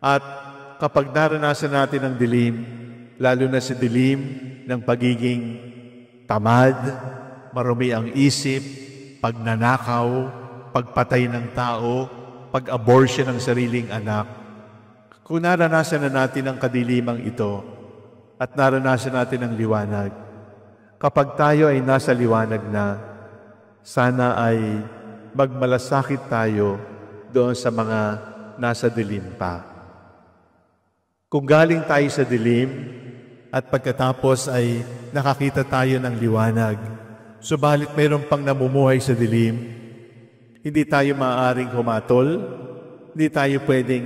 At kapag naranasan natin ang dilim, lalo na sa dilim ng pagiging tamad, marumi ang isip, pagnanakaw, pagpatay ng tao, pag-abortion ng sariling anak, kung naranasan na natin ang kadilimang ito at naranasan natin ang liwanag, kapag tayo ay nasa liwanag na, sana ay magmalasakit tayo doon sa mga nasa dilim pa. Kung galing tayo sa dilim at pagkatapos ay nakakita tayo ng liwanag, subalit mayroon pang namumuhay sa dilim, hindi tayo maaaring humatol, hindi tayo pwedeng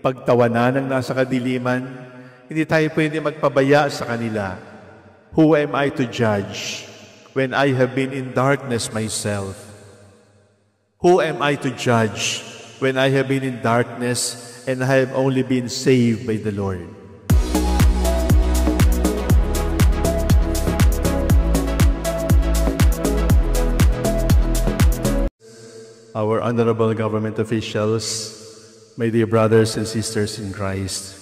pagtawanan ng nasa kadiliman, hindi tayo pwedeng magpabaya sa kanila. Who am I to judge when I have been in darkness myself? Who am I to judge when I have been in darkness and I have only been saved by the Lord? Our honorable government officials, my dear brothers and sisters in Christ,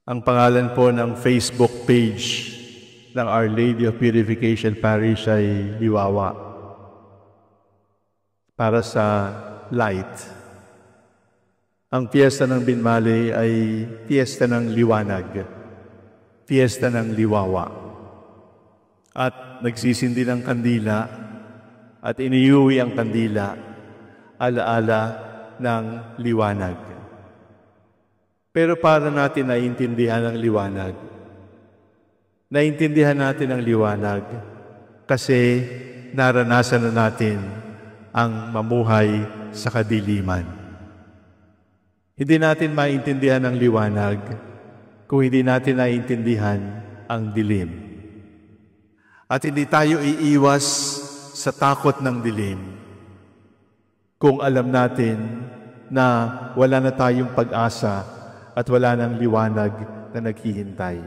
ang pangalan po ng Facebook page ng Our Lady of Purification Parish ay Liwawa, para sa light. Ang piyesta ng Binmali ay piyesta ng liwanag, piyesta ng liwawa. At nagsisindi ng kandila at iniuwi ang kandila, alaala ng liwanag. Pero para natin naiintindihan ang liwanag, naintindihan natin ang liwanag kasi naranasan na natin ang mamuhay sa kadiliman. Hindi natin maintindihan ang liwanag kung hindi natin naiintindihan ang dilim. At hindi tayo iiwas sa takot ng dilim kung alam natin na wala na tayong pag-asa at wala nang liwanag na naghihintay.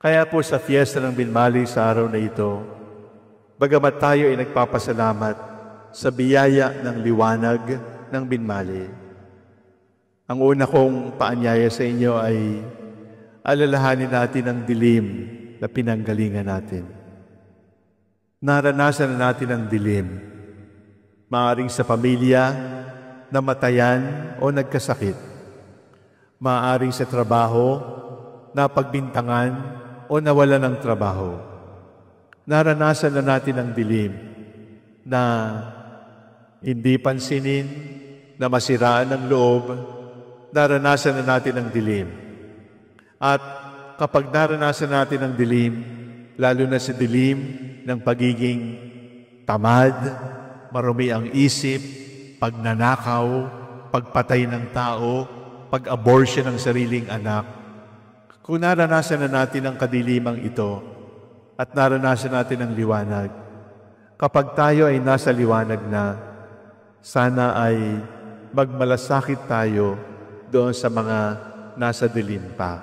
Kaya po sa fiesta ng Binmali sa araw na ito, bagamat tayo ay nagpapasalamat sa biyaya ng liwanag ng Binmali, ang una kong paanyaya sa inyo ay alalahanin natin ang dilim na pinanggalingan natin. Naranasan na natin ang dilim, maaaring sa pamilya, namatayan o nagkasakit, maaaring sa trabaho, napagbintangan o nawalan ng trabaho. Naranasan na natin ang dilim na hindi pansinin, na masiraan ng loob. Naranasan na natin ang dilim. At kapag naranasan natin ang dilim, lalo na sa dilim ng pagiging tamad, marumi ang isip, pagnanakaw, pagpatay ng tao, pag-abortion ng sariling anak, kung naranasan na natin ang kadilimang ito at naranasan natin ang liwanag, kapag tayo ay nasa liwanag na, sana ay magmalasakit tayo doon sa mga nasa dilim pa.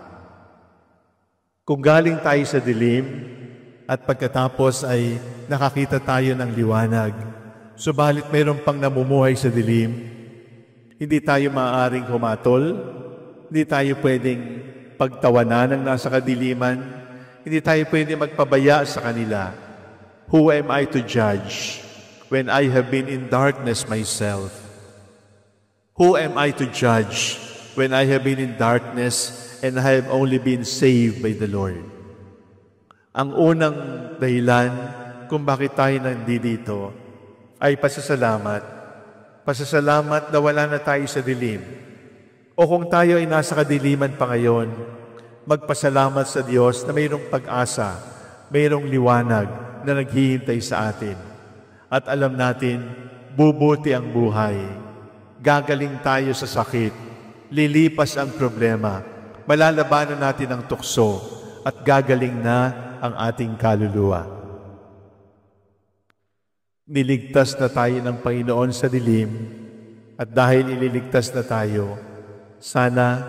Kung galing tayo sa dilim at pagkatapos ay nakakita tayo ng liwanag, subalit mayroon pang namumuhay sa dilim, hindi tayo maaaring humatol, hindi tayo pwedeng pagtawanan ng nasa kadiliman, hindi tayo pwedeng magpabaya sa kanila. Who am I to judge when I have been in darkness myself? Who am I to judge when I have been in darkness and I have only been saved by the Lord? Ang unang dahilan kung bakit tayo nandito ay pasasalamat. Pasasalamat na wala na tayo sa dilim. O kung tayo ay nasa kadiliman pa ngayon, magpasalamat sa Diyos na mayroong pag-asa, mayroong liwanag na naghihintay sa atin. At alam natin, bubuti ang buhay. Gagaling tayo sa sakit. Lilipas ang problema, malalabanan natin ang tukso at gagaling na ang ating kaluluwa. Niligtas na tayo ng Panginoon sa dilim at dahil ililigtas na tayo, sana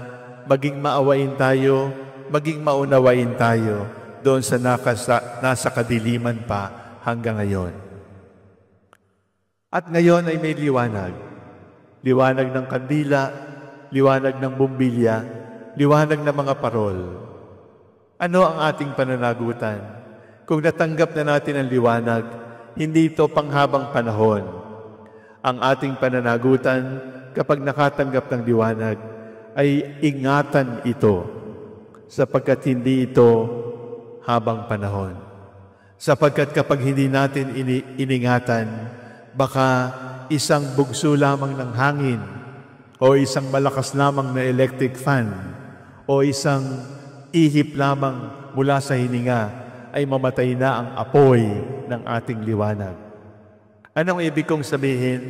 maging maawain tayo, maging maunawain tayo doon sa nasa kadiliman pa hanggang ngayon. At ngayon ay may liwanag. Liwanag ng kandila, liwanag ng bumbilya, liwanag ng mga parol. Ano ang ating pananagutan? Kung natanggap na natin ang liwanag, hindi ito panghabang panahon. Ang ating pananagutan kapag nakatanggap ng liwanag ay ingatan ito sapagkat hindi ito habang panahon. Sapagkat kapag hindi natin iningatan, baka isang bugso lamang ng hangin o isang malakas lamang na electric fan o isang ihip lamang mula sa hininga ay mamatay na ang apoy ng ating liwanag. Anong ibig kong sabihin?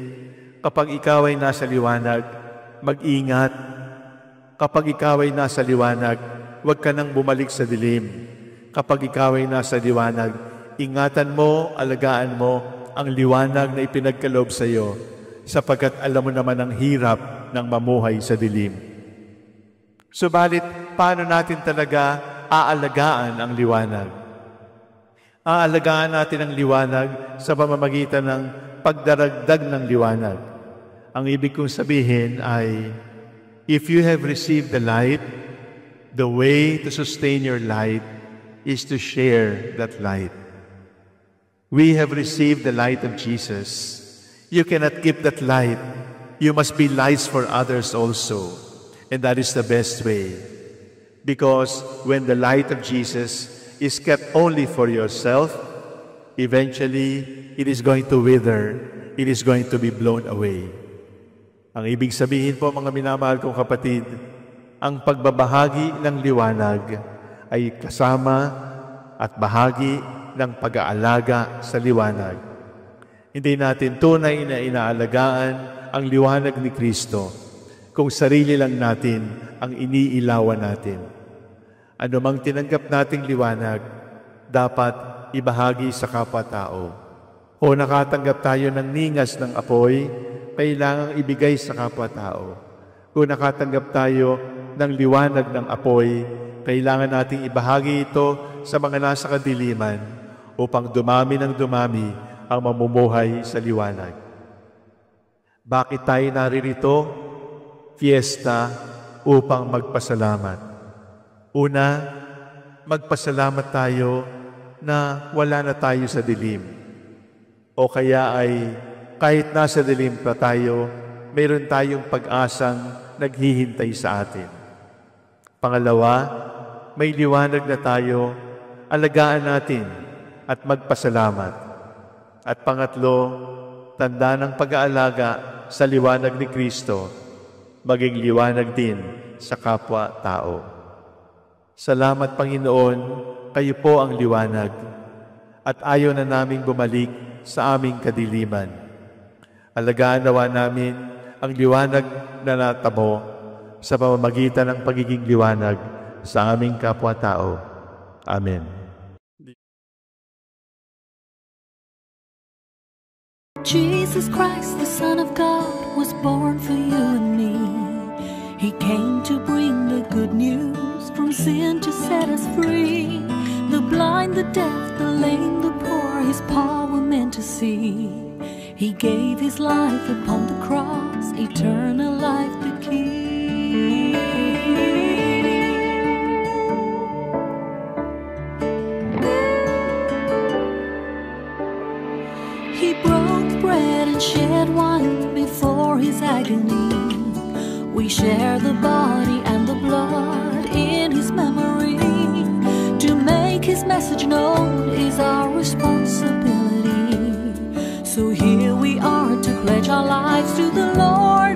Kapag ikaw ay nasa liwanag, mag-ingat. Kapag ikaw ay nasa liwanag, huwag ka nang bumalik sa dilim. Kapag ikaw ay nasa liwanag, ingatan mo, alagaan mo ang liwanag na ipinagkaloob sa iyo, sapagkat alam mo naman ang hirap ng mamuhay sa dilim. Subalit, paano natin talaga aalagaan ang liwanag? Aalagaan natin ang liwanag sa pamamagitan ng pagdaragdag ng liwanag. Ang ibig kong sabihin ay, if you have received the light, the way to sustain your light is to share that light. We have received the light of Jesus. You cannot keep that light. You must be lights for others also. And that is the best way. Because when the light of Jesus is kept only for yourself, eventually it is going to wither. It is going to be blown away. Ang ibig sabihin po, mga minamahal kong kapatid, ang pagbabahagi ng liwanag ay kasama at bahagi ng pag-aalaga sa liwanag. Hindi natin tunay na inaalagaan ang liwanag ni Kristo kung sarili lang natin ang iniilawan natin. Ano mang tinanggap nating liwanag, dapat ibahagi sa kapwa-tao. O nakatanggap tayo ng ningas ng apoy, kailangang ibigay sa kapwa-tao. Kung nakatanggap tayo ng liwanag ng apoy, kailangan nating ibahagi ito sa mga nasa kadiliman upang dumami ng dumami ang mamumuhay sa liwanag. Bakit tayo naririto? Fiesta upang magpasalamat. Una, magpasalamat tayo na wala na tayo sa dilim. O kaya ay kahit nasa dilim pa tayo, mayroon tayong pag-asang naghihintay sa atin. Pangalawa, may liwanag na tayo, alagaan natin at magpasalamat. At pangatlo, tanda ng pag-aalaga sa liwanag ni Kristo, maging liwanag din sa kapwa-tao. Salamat, Panginoon, kayo po ang liwanag, at ayaw na naming bumalik sa aming kadiliman. Alagaan nawa namin ang liwanag na natamo sa pamamagitan ng pagiging liwanag sa aming kapwa-tao. Amen. Jesus Christ, the Son of God, was born for you and me. He came to bring the good news, from sin to set us free. The blind, the deaf, the lame, the poor, His power meant to see. He gave His life upon the cross, eternal life the key. He broke bread and shed wine before His agony. We share the body and the blood in His memory. To make His message known is our responsibility. So here we are to pledge our lives to the Lord.